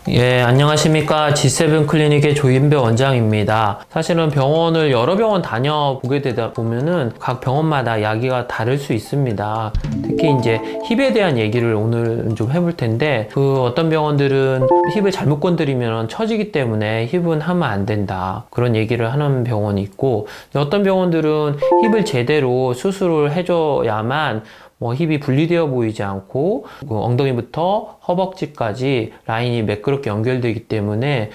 예, 안녕하십니까. G7 클리닉의 조인배 원장입니다. 사실은 병원을 여러 병원 다녀보게 되다 보면은 각 병원마다 이야기가 다를 수 있습니다. 특히 이제 힙에 대한 얘기를 오늘 좀 해볼 텐데, 어떤 병원들은 힙을 잘못 건드리면 처지기 때문에 힙은 하면 안 된다. 그런 얘기를 하는 병원이 있고, 어떤 병원들은 힙을 제대로 수술을 해줘야만 힙이 분리되어 보이지 않고 엉덩이부터 허벅지까지 라인이 매끄럽게 연결되기 때문에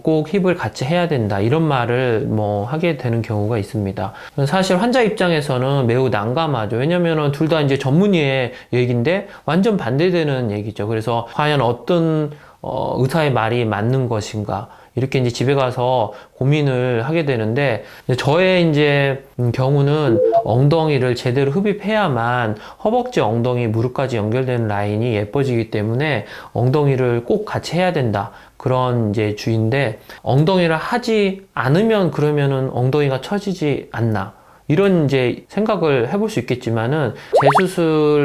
꼭 힙을 같이 해야 된다, 이런 말을 하게 되는 경우가 있습니다. 사실 환자 입장에서는 매우 난감하죠. 왜냐면은 둘 다 이제 전문의의 얘기인데 완전 반대되는 얘기죠. 그래서 과연 어떤 의사의 말이 맞는 것인가, 이렇게 이제 집에 가서 고민을 하게 되는데, 저의 이제 경우는 엉덩이를 제대로 흡입해야만 허벅지, 엉덩이, 무릎까지 연결되는 라인이 예뻐지기 때문에 엉덩이를 꼭 같이 해야 된다, 그런 이제 주의인데, 엉덩이를 하지 않으면 그러면은 엉덩이가 처지지 않나, 이런 이제 생각을 해볼 수 있겠지만은,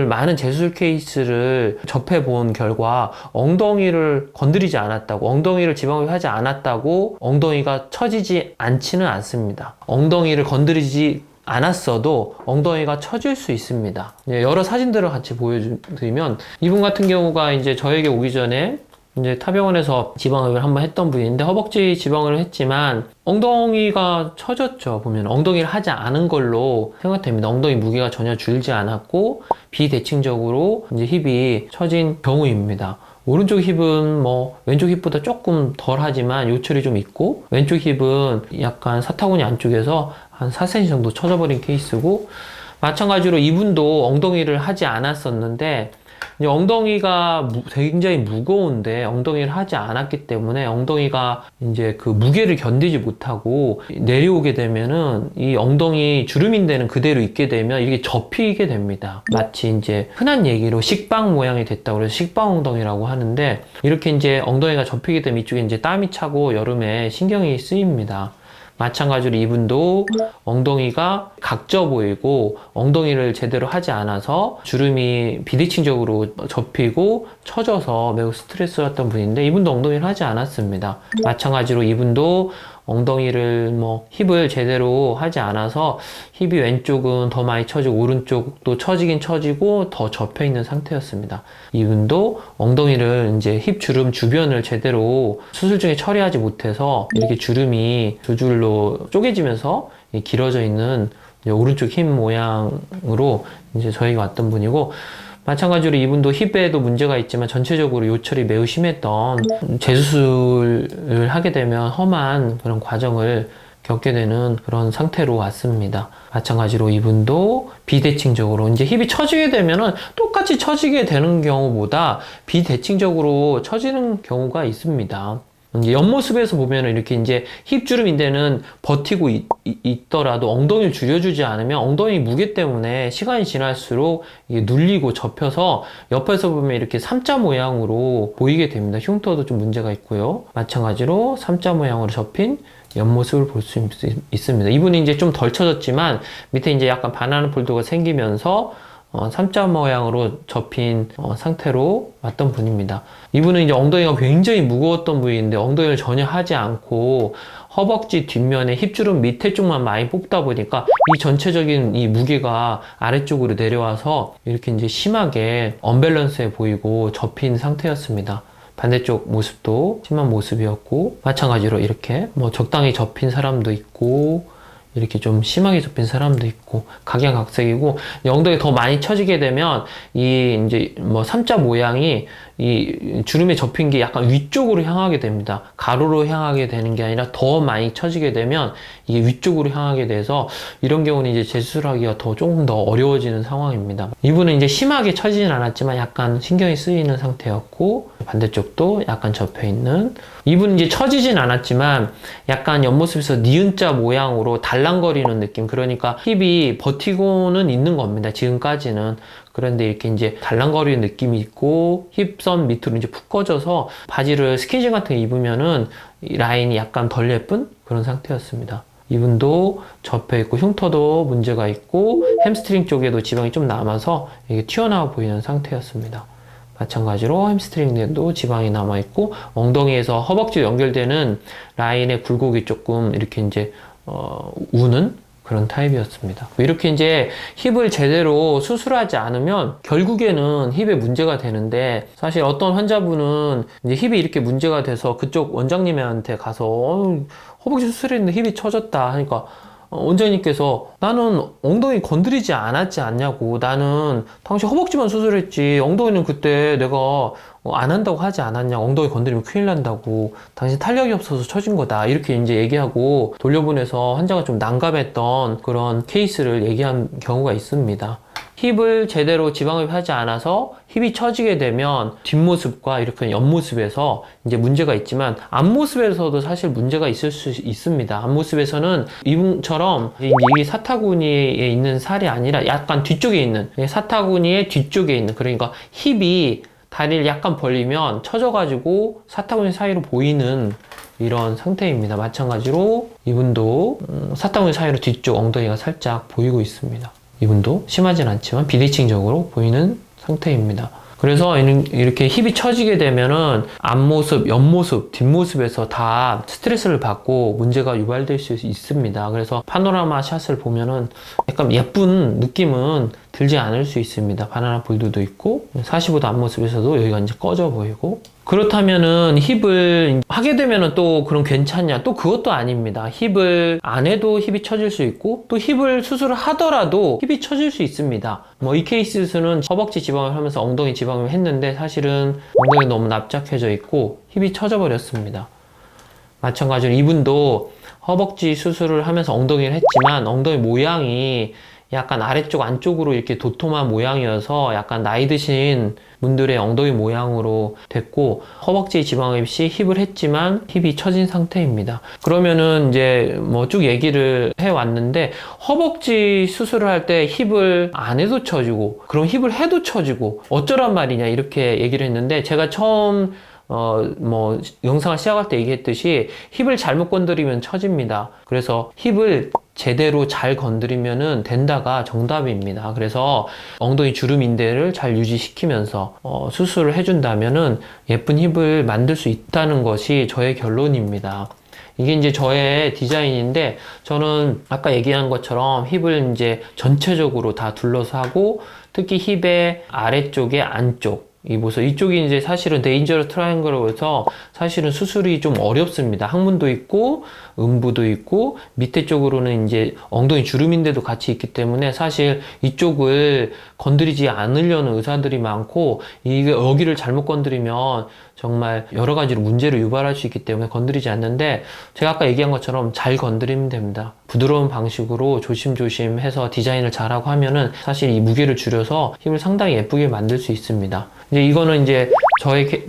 많은 재수술 케이스를 접해본 결과 엉덩이를 건드리지 않았다고, 엉덩이를 지방흡입하지 않았다고 엉덩이가 처지지 않지는 않습니다. 엉덩이를 건드리지 않았어도 엉덩이가 처질 수 있습니다. 여러 사진들을 같이 보여드리면, 이분 같은 경우가 이제 저에게 오기 전에 이제 타병원에서 지방흡입을 한번 했던 분인데, 허벅지 지방을 했지만 엉덩이가 처졌죠. 보면 엉덩이를 하지 않은 걸로 생각됩니다. 엉덩이 무게가 전혀 줄지 않았고 비대칭적으로 이제 힙이 처진 경우입니다. 오른쪽 힙은 왼쪽 힙보다 조금 덜 하지만 요철이 좀 있고, 왼쪽 힙은 약간 사타구니 안쪽에서 한 4cm 정도 처져버린 케이스고, 마찬가지로 이분도 엉덩이를 하지 않았었는데 엉덩이가 굉장히 무거운데 엉덩이를 하지 않았기 때문에 엉덩이가 이제 그 무게를 견디지 못하고 내려오게 되면은 이 엉덩이 주름인 데는 그대로 있게 되면 이게 접히게 됩니다. 마치 이제 흔한 얘기로 식빵 모양이 됐다고 그래서 식빵 엉덩이라고 하는데, 이렇게 이제 엉덩이가 접히게 되면 이쪽에 이제 땀이 차고 여름에 신경이 쓰입니다. 마찬가지로 이분도 엉덩이가 각져 보이고 엉덩이를 제대로 하지 않아서 주름이 비대칭적으로 접히고 처져서 매우 스트레스였던 분인데, 이분도 엉덩이를 하지 않았습니다. 마찬가지로 이분도 엉덩이를 힙을 제대로 하지 않아서 힙이 왼쪽은 더 많이 처지고 오른쪽도 처지긴 처지고 더 접혀 있는 상태였습니다. 이분도 엉덩이를 이제 힙 주름 주변을 제대로 수술 중에 처리하지 못해서 이렇게 주름이 두 줄로 쪼개지면서 길어져 있는 오른쪽 힙 모양으로 이제 저희가 왔던 분이고, 마찬가지로 이분도 힙에도 문제가 있지만 전체적으로 요철이 매우 심했던, 재수술을 하게 되면 험한 그런 과정을 겪게 되는 그런 상태로 왔습니다. 마찬가지로 이분도 비대칭적으로 이제 힙이 처지게 되면은 똑같이 처지게 되는 경우보다 비대칭적으로 처지는 경우가 있습니다. 이제 옆모습에서 보면은 이렇게 이제 힙 주름인데는 버티고 있더라도 엉덩이를 줄여주지 않으면 엉덩이 무게 때문에 시간이 지날수록 이게 눌리고 접혀서 옆에서 보면 이렇게 삼자 모양으로 보이게 됩니다. 흉터도 좀 문제가 있고요. 마찬가지로 삼자 모양으로 접힌 옆모습을 볼 수 있습니다. 이분이 이제 좀 덜 쳐졌지만 밑에 이제 약간 바나나 폴드가 생기면서 삼자 모양으로 접힌 상태로 왔던 분입니다. 이분은 이제 엉덩이가 굉장히 무거웠던 분인데 엉덩이를 전혀 하지 않고 허벅지 뒷면에 힙주름 밑에 쪽만 많이 뽑다 보니까 이 전체적인 이 무게가 아래쪽으로 내려와서 이렇게 이제 심하게 언밸런스해 보이고 접힌 상태였습니다. 반대쪽 모습도 심한 모습이었고, 마찬가지로 이렇게 적당히 접힌 사람도 있고 이렇게 좀 심하게 접힌 사람도 있고 각양각색이고, 엉덩이 더 많이 처지게 되면 이 이제 삼자 모양이 이 주름에 접힌 게 약간 위쪽으로 향하게 됩니다. 가로로 향하게 되는 게 아니라 더 많이 처지게 되면 이게 위쪽으로 향하게 돼서 이런 경우는 이제 재수술하기가 조금 더 어려워지는 상황입니다. 이분은 이제 심하게 처지진 않았지만 약간 신경이 쓰이는 상태였고, 반대쪽도 약간 접혀 있는, 이분은 이제 처지진 않았지만 약간 옆모습에서 니은자 모양으로 달랑거리는 느낌, 그러니까 힙이 버티고는 있는 겁니다. 지금까지는. 그런데 이렇게 이제 달랑거리는 느낌이 있고 힙선 밑으로 이제 푹 꺼져서 바지를 스킨진 같은 거 입으면은 이 라인이 약간 덜 예쁜 그런 상태였습니다. 이분도 접혀 있고 흉터도 문제가 있고 햄스트링 쪽에도 지방이 좀 남아서 이게 튀어나와 보이는 상태였습니다. 마찬가지로 햄스트링에도 지방이 남아있고, 엉덩이에서 허벅지 연결되는 라인의 굴곡이 조금 이렇게 이제, 우는 그런 타입이었습니다. 이렇게 이제 힙을 제대로 수술하지 않으면 결국에는 힙에 문제가 되는데, 사실 어떤 환자분은 이제 힙이 이렇게 문제가 돼서 그쪽 원장님한테 가서 허벅지 수술했는데 힙이 처졌다 하니까 원장님께서 나는 엉덩이 건드리지 않았지 않냐고, 나는 당신 허벅지만 수술했지 엉덩이는 그때 내가 안 한다고 하지 않았냐, 엉덩이 건드리면 큰일 난다고, 당신 탄력이 없어서 처진 거다, 이렇게 이제 얘기하고 돌려보내서 환자가 좀 난감했던 그런 케이스를 얘기한 경우가 있습니다. 힙을 제대로 지방흡입하지 않아서 힙이 처지게 되면 뒷모습과 이렇게 옆모습에서 이제 문제가 있지만, 앞모습에서도 사실 문제가 있을 수 있습니다. 앞모습에서는 이분처럼 이게 사타구니에 있는 살이 아니라 약간 뒤쪽에 있는, 사타구니의 뒤쪽에 있는, 그러니까 힙이 다리를 약간 벌리면 처져가지고 사타구니 사이로 보이는 이런 상태입니다. 마찬가지로 이분도 사타구니 사이로 뒤쪽 엉덩이가 살짝 보이고 있습니다. 이분도 심하진 않지만 비대칭적으로 보이는 상태입니다. 그래서 이렇게 힙이 처지게 되면은 앞모습, 옆모습, 뒷모습에서 다 스트레스를 받고 문제가 유발될 수 있습니다. 그래서 파노라마 샷을 보면은 약간 예쁜 느낌은 들지 않을 수 있습니다. 바나나 볼드도 있고, 45도 앞모습에서도 여기가 이제 꺼져 보이고. 그렇다면은 힙을 하게 되면은 또 그럼 괜찮냐? 또 그것도 아닙니다. 힙을 안 해도 힙이 처질 수 있고, 또 힙을 수술을 하더라도 힙이 처질 수 있습니다. 뭐 이 케이스는 허벅지 지방을 하면서 엉덩이 지방을 했는데 사실은 엉덩이 너무 납작해져 있고 힙이 처져 버렸습니다. 마찬가지로 이분도 허벅지 수술을 하면서 엉덩이를 했지만 엉덩이 모양이 약간 아래쪽 안쪽으로 이렇게 도톰한 모양이어서 약간 나이 드신 분들의 엉덩이 모양으로 됐고, 허벅지 지방흡입 시 힙을 했지만 힙이 처진 상태입니다. 그러면은 이제 뭐 쭉 얘기를 해왔는데, 허벅지 수술을 할 때 힙을 안 해도 처지고 그럼 힙을 해도 처지고 어쩌란 말이냐, 이렇게 얘기를 했는데, 제가 처음 뭐 영상을 시작할 때 얘기했듯이 힙을 잘못 건드리면 처집니다. 그래서 힙을 제대로 잘 건드리면은 된다가 정답입니다. 그래서 엉덩이 주름인대를 잘 유지시키면서 수술을 해준다면은 예쁜 힙을 만들 수 있다는 것이 저의 결론입니다. 이게 이제 저의 디자인인데, 저는 아까 얘기한 것처럼 힙을 이제 전체적으로 다 둘러서 하고, 특히 힙의 아래쪽에 안쪽, 이쪽이 이제 사실은 데인저러스 트라이앵글로 해서 사실은 수술이 좀 어렵습니다. 항문도 있고 음부도 있고 밑에 쪽으로는 이제 엉덩이 주름인대도 같이 있기 때문에 사실 이쪽을 건드리지 않으려는 의사들이 많고, 이게 여기를 잘못 건드리면 정말 여러 가지로 문제를 유발할 수 있기 때문에 건드리지 않는데, 제가 아까 얘기한 것처럼 잘 건드리면 됩니다. 부드러운 방식으로 조심조심 해서 디자인을 잘하고 하면은 사실 이 무게를 줄여서 힙을 상당히 예쁘게 만들 수 있습니다. 이제 이거는 이제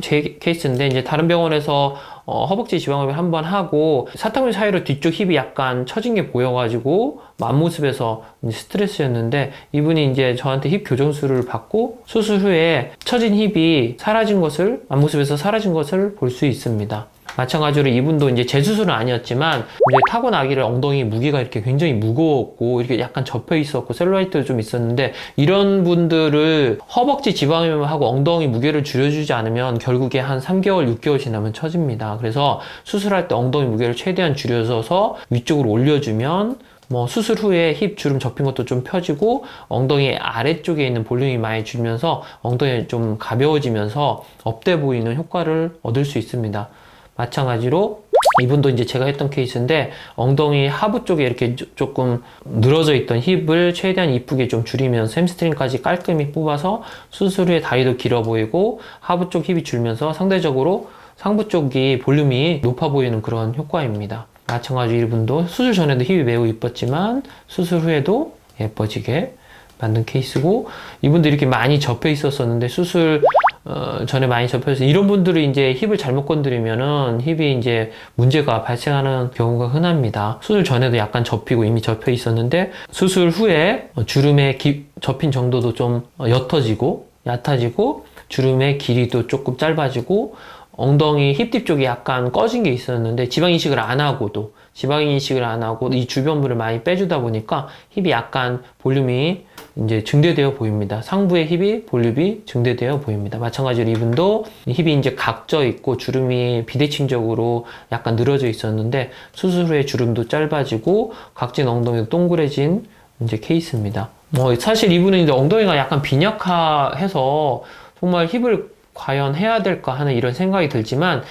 제 케이스인데, 이제 다른 병원에서 허벅지 지방흡입 한번 하고 사타구니 사이로 뒤쪽 힙이 약간 처진 게 보여가지고 앞모습에서 스트레스였는데, 이분이 이제 저한테 힙 교정술을 받고 수술 후에 처진 힙이 사라진 것을, 앞모습에서 사라진 것을 볼 수 있습니다. 마찬가지로 이분도 이제 재수술은 아니었지만 이제 타고나기를 엉덩이 무게가 이렇게 굉장히 무거웠고 이렇게 약간 접혀 있었고 셀룰라이트도 좀 있었는데, 이런 분들을 허벅지 지방흡입을 하고 엉덩이 무게를 줄여주지 않으면 결국에 한 3개월, 6개월 지나면 처집니다. 그래서 수술할 때 엉덩이 무게를 최대한 줄여서 위쪽으로 올려주면 뭐 수술 후에 힙 주름 접힌 것도 좀 펴지고 엉덩이 아래쪽에 있는 볼륨이 많이 줄면서 엉덩이 좀 가벼워지면서 업돼 보이는 효과를 얻을 수 있습니다. 마찬가지로 이분도 이제 제가 했던 케이스인데, 엉덩이 하부 쪽에 이렇게 조금 늘어져 있던 힙을 최대한 이쁘게 좀 줄이면서 햄스트링까지 깔끔히 뽑아서 수술 후에 다리도 길어 보이고 하부 쪽 힙이 줄면서 상대적으로 상부 쪽이 볼륨이 높아 보이는 그런 효과입니다. 마찬가지로 이분도 수술 전에도 힙이 매우 이뻤지만 수술 후에도 예뻐지게 만든 케이스고, 이분도 이렇게 많이 접혀 있었었는데 수술 전에 많이 접혀서, 이런 분들이 이제 힙을 잘못 건드리면은 힙이 이제 문제가 발생하는 경우가 흔합니다. 수술 전에도 약간 접히고 이미 접혀 있었는데 수술 후에 주름의 접힌 정도도 좀 옅어지고 주름의 길이도 조금 짧아지고 엉덩이 힙 뒤쪽이 약간 꺼진 게 있었는데 지방 이식을 안 하고 이 주변부를 많이 빼주다 보니까 힙이 약간 볼륨이 이제 증대되어 보입니다. 상부의 힙이 볼륨이 증대되어 보입니다. 마찬가지로 이분도 힙이 이제 각져 있고 주름이 비대칭적으로 약간 늘어져 있었는데 수술 후에 주름도 짧아지고 각진 엉덩이도 동그래진 이제 케이스입니다. 사실 이분은 이제 엉덩이가 약간 빈약해서 정말 힙을 과연 해야 될까 하는 이런 생각이 들지만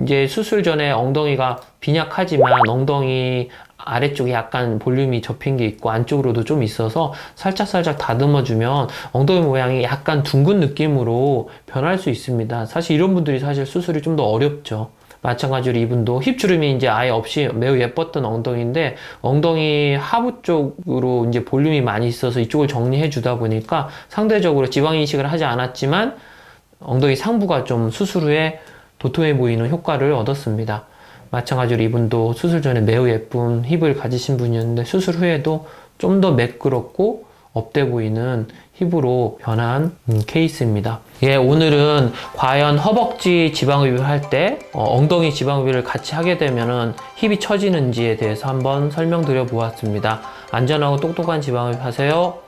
이제 수술 전에 엉덩이가 빈약하지만 엉덩이 아래쪽에 약간 볼륨이 접힌 게 있고 안쪽으로도 좀 있어서 살짝 다듬어주면 엉덩이 모양이 약간 둥근 느낌으로 변할 수 있습니다. 사실 이런 분들이 사실 수술이 좀 더 어렵죠. 마찬가지로 이분도 힙 주름이 이제 아예 없이 매우 예뻤던 엉덩이인데 엉덩이 하부 쪽으로 이제 볼륨이 많이 있어서 이쪽을 정리해 주다 보니까 상대적으로 지방 이식을 하지 않았지만 엉덩이 상부가 좀 수술 후에 도톰해 보이는 효과를 얻었습니다. 마찬가지로 이분도 수술 전에 매우 예쁜 힙을 가지신 분이었는데 수술 후에도 좀 더 매끄럽고 업돼 보이는 힙으로 변한 케이스입니다. 예, 오늘은 과연 허벅지 지방흡입을 할 때 엉덩이 지방흡입을 같이 하게 되면은 힙이 처지는지에 대해서 한번 설명드려 보았습니다. 안전하고 똑똑한 지방흡입 하세요.